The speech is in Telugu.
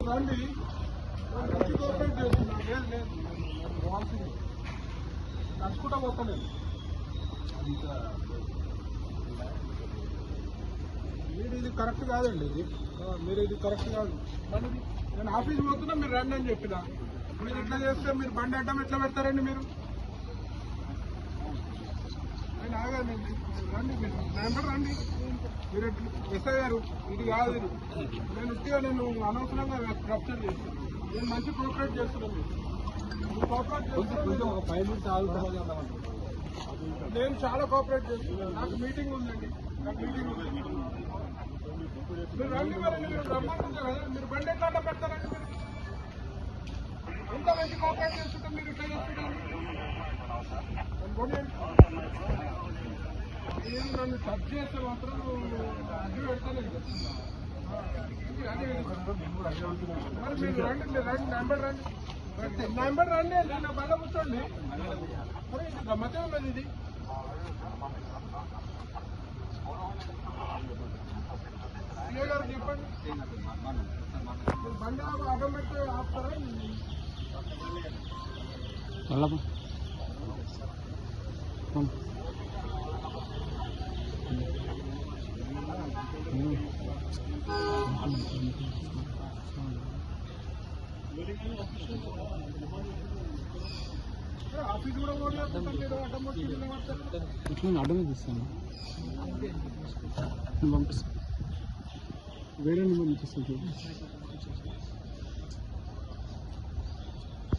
రండి కోఆపరేట్ చేస్తున్నా. లేదు లేదు నేను పోవాల్సింది నడుచుకుంటా పోతా నేను. మీరు ఇది కరెక్ట్ కాదండి. ఇది మీరు ఇది కరెక్ట్ కాదు. మరి నేను ఆఫీస్ పోతున్నా, మీరు రండి అని చెప్పిన. మీరు ఇట్లా చేస్తే మీరు బండి అడ్డం ఎట్లా పెడతారండి? మీరు నేను ఆగానండి. రండి మీరు నెంబర్ రండి. మీరు ఎస్ఐ గారు ఇది కాదు. ఇది నేను ఇట్లా నేను అనవసరంగా రప్చర్ చేస్తాను. నేను మంచి కోఆపరేట్ చేస్తున్నాను. మీరు కోఆపరేట్ చేస్తున్నాను. నేను చాలా కోఆపరేట్ చేస్తున్నాను. నాకు మీటింగ్ ఉందండి. నాకు మీటింగ్ ఉంది. మీరు రండి. మరి మీరు రమ్మంటుంటే కదా మీరు బండి ఎట్లా అడ్డం పెడతారండి? మీరు ఎంత మంచి కోఆపరేట్ చేస్తుంటే మీరు ఇట్లా చేస్తున్నారు. నేను నన్ను టచ్ చేస్తే మాత్రం అడ్డు పెడతాను. మరి మీరు రండి. మీరు రండి. నెంబర్ రండి. నెంబర్ రండి. నేను బల్ల కూర్చోండి. మరి ఇది గమ్మతే ఉన్నది. ఇది సిఏ గారు చెప్పండి. మీరు బండి అడ్డం పెట్టి ఆపుతారా? ఆఫీస్ కూడా అడ్డమే తీస్తాను. పంపిస్తాను. వేరే పంపిస్తాను.